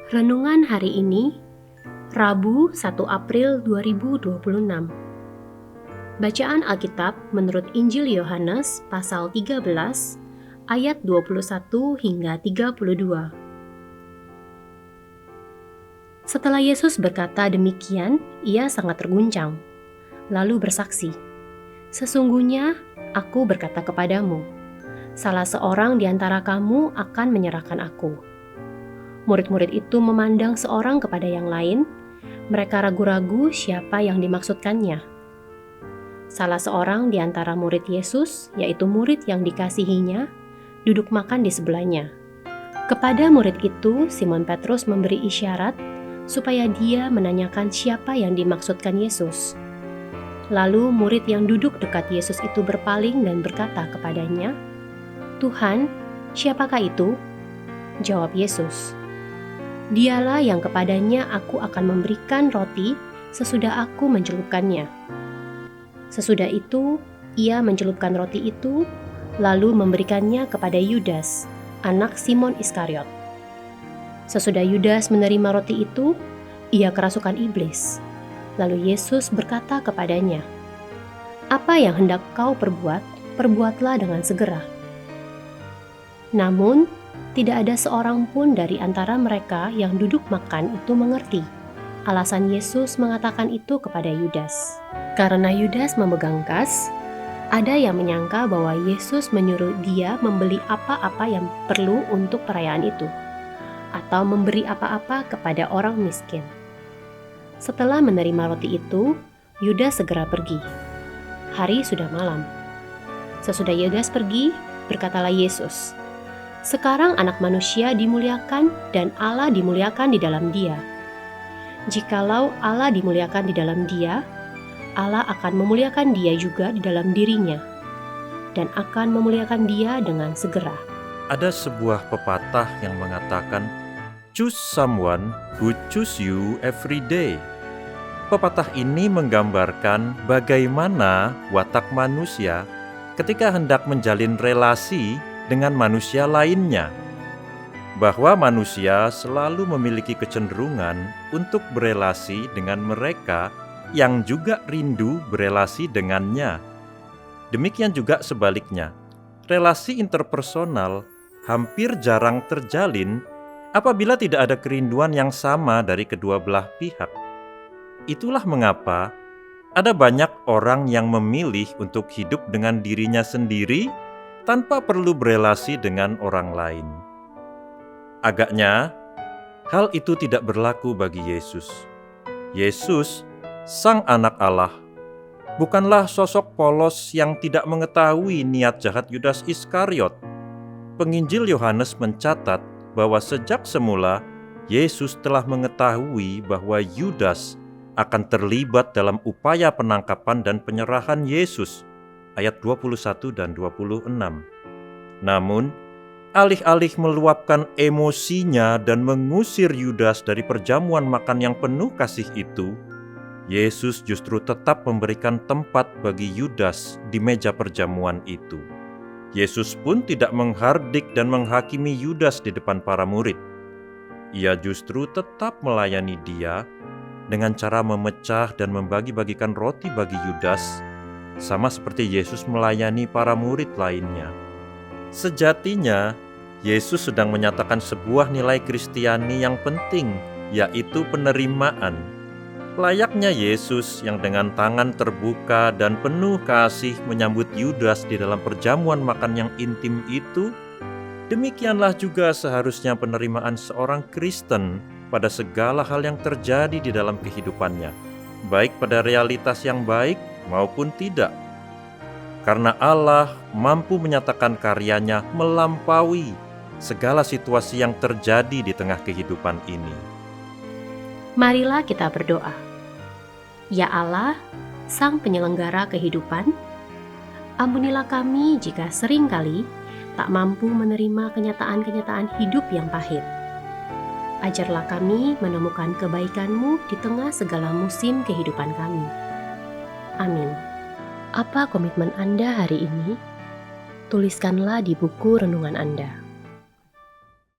Renungan hari ini, Rabu 1 April 2026. Bacaan Alkitab menurut Injil Yohanes pasal 13 ayat 21 hingga 32. Setelah Yesus berkata demikian, ia sangat terguncang, lalu bersaksi, "Sesungguhnya aku berkata kepadamu, salah seorang di antara kamu akan menyerahkan aku." Murid-murid itu memandang seorang kepada yang lain. Mereka ragu-ragu siapa yang dimaksudkannya. Salah seorang di antara murid Yesus, yaitu murid yang dikasihinya, duduk makan di sebelahnya. Kepada murid itu, Simon Petrus memberi isyarat supaya dia menanyakan siapa yang dimaksudkan Yesus. Lalu murid yang duduk dekat Yesus itu berpaling dan berkata kepadanya, "Tuhan, siapakah itu?" Jawab Yesus, "Dialah yang kepadanya aku akan memberikan roti sesudah aku mencelupkannya." Sesudah itu, ia mencelupkan roti itu, lalu memberikannya kepada Yudas, anak Simon Iskariot. Sesudah Yudas menerima roti itu, ia kerasukan iblis. Lalu Yesus berkata kepadanya, "Apa yang hendak kau perbuat, perbuatlah dengan segera." Namun, tidak ada seorang pun dari antara mereka yang duduk makan itu mengerti alasan Yesus mengatakan itu kepada Yudas. Karena Yudas memegang kas, ada yang menyangka bahwa Yesus menyuruh dia membeli apa-apa yang perlu untuk perayaan itu, atau memberi apa-apa kepada orang miskin. Setelah menerima roti itu, Yudas segera pergi. Hari sudah malam. Sesudah Yudas pergi, berkatalah Yesus, "Sekarang Anak Manusia dimuliakan dan Allah dimuliakan di dalam Dia. Jikalau Allah dimuliakan di dalam Dia, Allah akan memuliakan Dia juga di dalam dirinya, dan akan memuliakan Dia dengan segera." Ada sebuah pepatah yang mengatakan, "Choose someone who choose you every day." Pepatah ini menggambarkan bagaimana watak manusia ketika hendak menjalin relasi dengan manusia lainnya, bahwa manusia selalu memiliki kecenderungan untuk berelasi dengan mereka yang juga rindu berelasi dengannya. Demikian juga sebaliknya, relasi interpersonal hampir jarang terjalin apabila tidak ada kerinduan yang sama dari kedua belah pihak. Itulah mengapa ada banyak orang yang memilih untuk hidup dengan dirinya sendiri tanpa perlu berelasi dengan orang lain. Agaknya, hal itu tidak berlaku bagi Yesus. Yesus, Sang Anak Allah, bukanlah sosok polos yang tidak mengetahui niat jahat Yudas Iskariot. Penginjil Yohanes mencatat bahwa sejak semula Yesus telah mengetahui bahwa Yudas akan terlibat dalam upaya penangkapan dan penyerahan Yesus, ayat 21 dan 26. Namun, alih-alih meluapkan emosinya dan mengusir Yudas dari perjamuan makan yang penuh kasih itu, Yesus justru tetap memberikan tempat bagi Yudas di meja perjamuan itu. Yesus pun tidak menghardik dan menghakimi Yudas di depan para murid. Ia justru tetap melayani dia dengan cara memecah dan membagi-bagikan roti bagi Yudas, sama seperti Yesus melayani para murid lainnya. Sejatinya, Yesus sedang menyatakan sebuah nilai Kristiani yang penting, yaitu penerimaan. Layaknya Yesus yang dengan tangan terbuka dan penuh kasih menyambut Yudas di dalam perjamuan makan yang intim itu, demikianlah juga seharusnya penerimaan seorang Kristen pada segala hal yang terjadi di dalam kehidupannya, baik pada realitas yang baik maupun tidak. Karena Allah mampu menyatakan karyanya melampaui segala situasi yang terjadi di tengah kehidupan ini. Marilah kita berdoa. Ya Allah, Sang Penyelenggara kehidupan, ampunilah kami jika seringkali tak mampu menerima kenyataan-kenyataan hidup yang pahit. Ajarlah kami menemukan kebaikan-Mu di tengah segala musim kehidupan kami. Amin. Apa komitmen Anda hari ini? Tuliskanlah di buku renungan Anda.